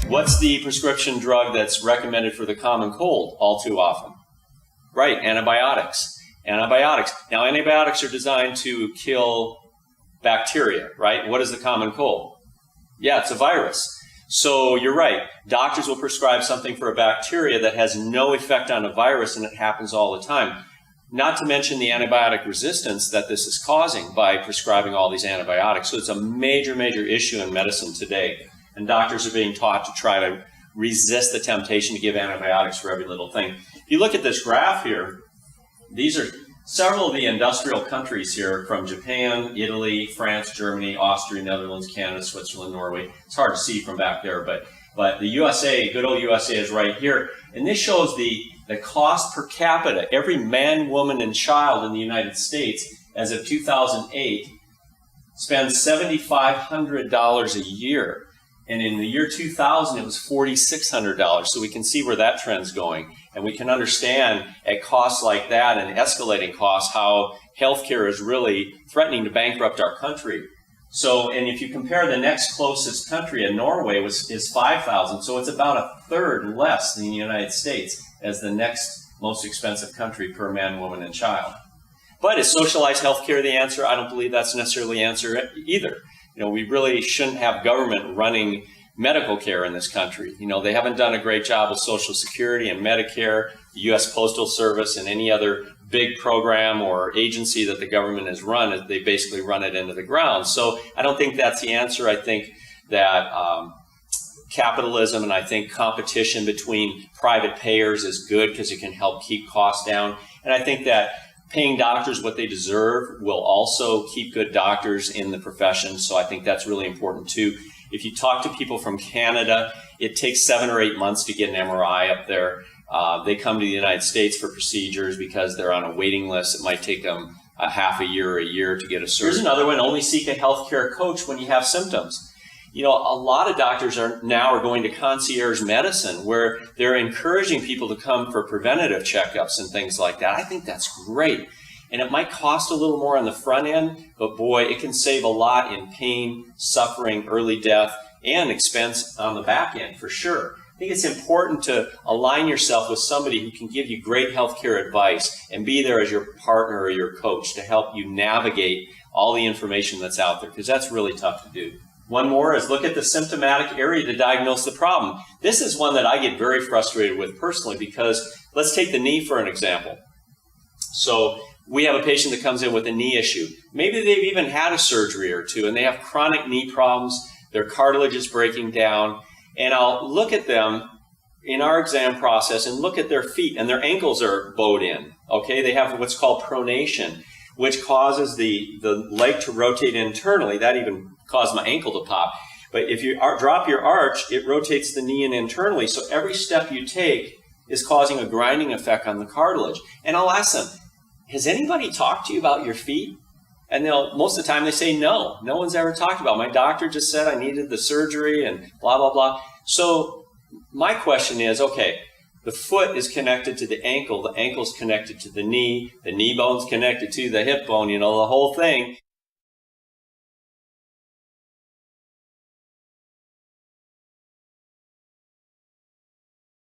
What's the prescription drug that's recommended for the common cold all too often? Right, antibiotics. Antibiotics. Now, antibiotics are designed to kill bacteria, right? What is the common cold? Yeah, it's a virus. So you're right. Doctors will prescribe something for a bacteria that has no effect on a virus, and it happens all the time. Not to mention the antibiotic resistance that this is causing by prescribing all these antibiotics. So it's a major, major issue in medicine today. And doctors are being taught to try to resist the temptation to give antibiotics for every little thing. If you look at this graph here, these are several of the industrial countries here from Japan, Italy, France, Germany, Austria, Netherlands, Canada, Switzerland, Norway. It's hard to see from back there, but the USA, good old USA, is right here. And this shows the cost per capita. Every man, woman, and child in the United States, as of 2008, spends $7,500 a year. And in the year 2000, it was $4,600. So we can see where that trend's going. And we can understand at costs like that and escalating costs how healthcare is really threatening to bankrupt our country. So, and if you compare the next closest country, in Norway, is 5,000. So it's about a third less than the United States as the next most expensive country per man, woman, and child. But is socialized healthcare the answer? I don't believe that's necessarily the answer either. You know, we really shouldn't have government running medical care in this country. You know, they haven't done a great job with Social Security and Medicare, the U.S. Postal Service, and any other big program or agency that the government has run. They basically run it into the ground. So I don't think that's the answer. I think that capitalism and I think competition between private payers is good because it can help keep costs down. And I think that paying doctors what they deserve will also keep good doctors in the profession. So I think that's really important too. If you talk to people from Canada, it takes 7 or 8 months to get an MRI up there. They come to the United States for procedures because they're on a waiting list. It might take them a half a year or a year to get a surgery. Here's another one: only seek a healthcare coach when you have symptoms. You know, a lot of doctors are going to concierge medicine where they're encouraging people to come for preventative checkups and things like that. I think that's great. And it might cost a little more on the front end, but boy, it can save a lot in pain, suffering, early death, and expense on the back end for sure. I think it's important to align yourself with somebody who can give you great healthcare advice and be there as your partner or your coach to help you navigate all the information that's out there, because that's really tough to do. One more is look at the symptomatic area to diagnose the problem. This is one that I get very frustrated with personally because let's take the knee for an example. So we have a patient that comes in with a knee issue. Maybe they've even had a surgery or two and they have chronic knee problems. Their cartilage is breaking down. And I'll look at them in our exam process and look at their feet, and their ankles are bowed in. Okay, they have what's called pronation, which causes the leg to rotate internally. That even caused my ankle to pop. But if you drop your arch, it rotates the knee in internally. So every step you take is causing a grinding effect on the cartilage. And I'll ask them, has anybody talked to you about your feet? And most of the time they say no. No one's ever talked about it. My doctor just said I needed the surgery and blah, blah, blah. So my question is, okay, the foot is connected to the ankle's connected to the knee bone's connected to the hip bone, you know, the whole thing.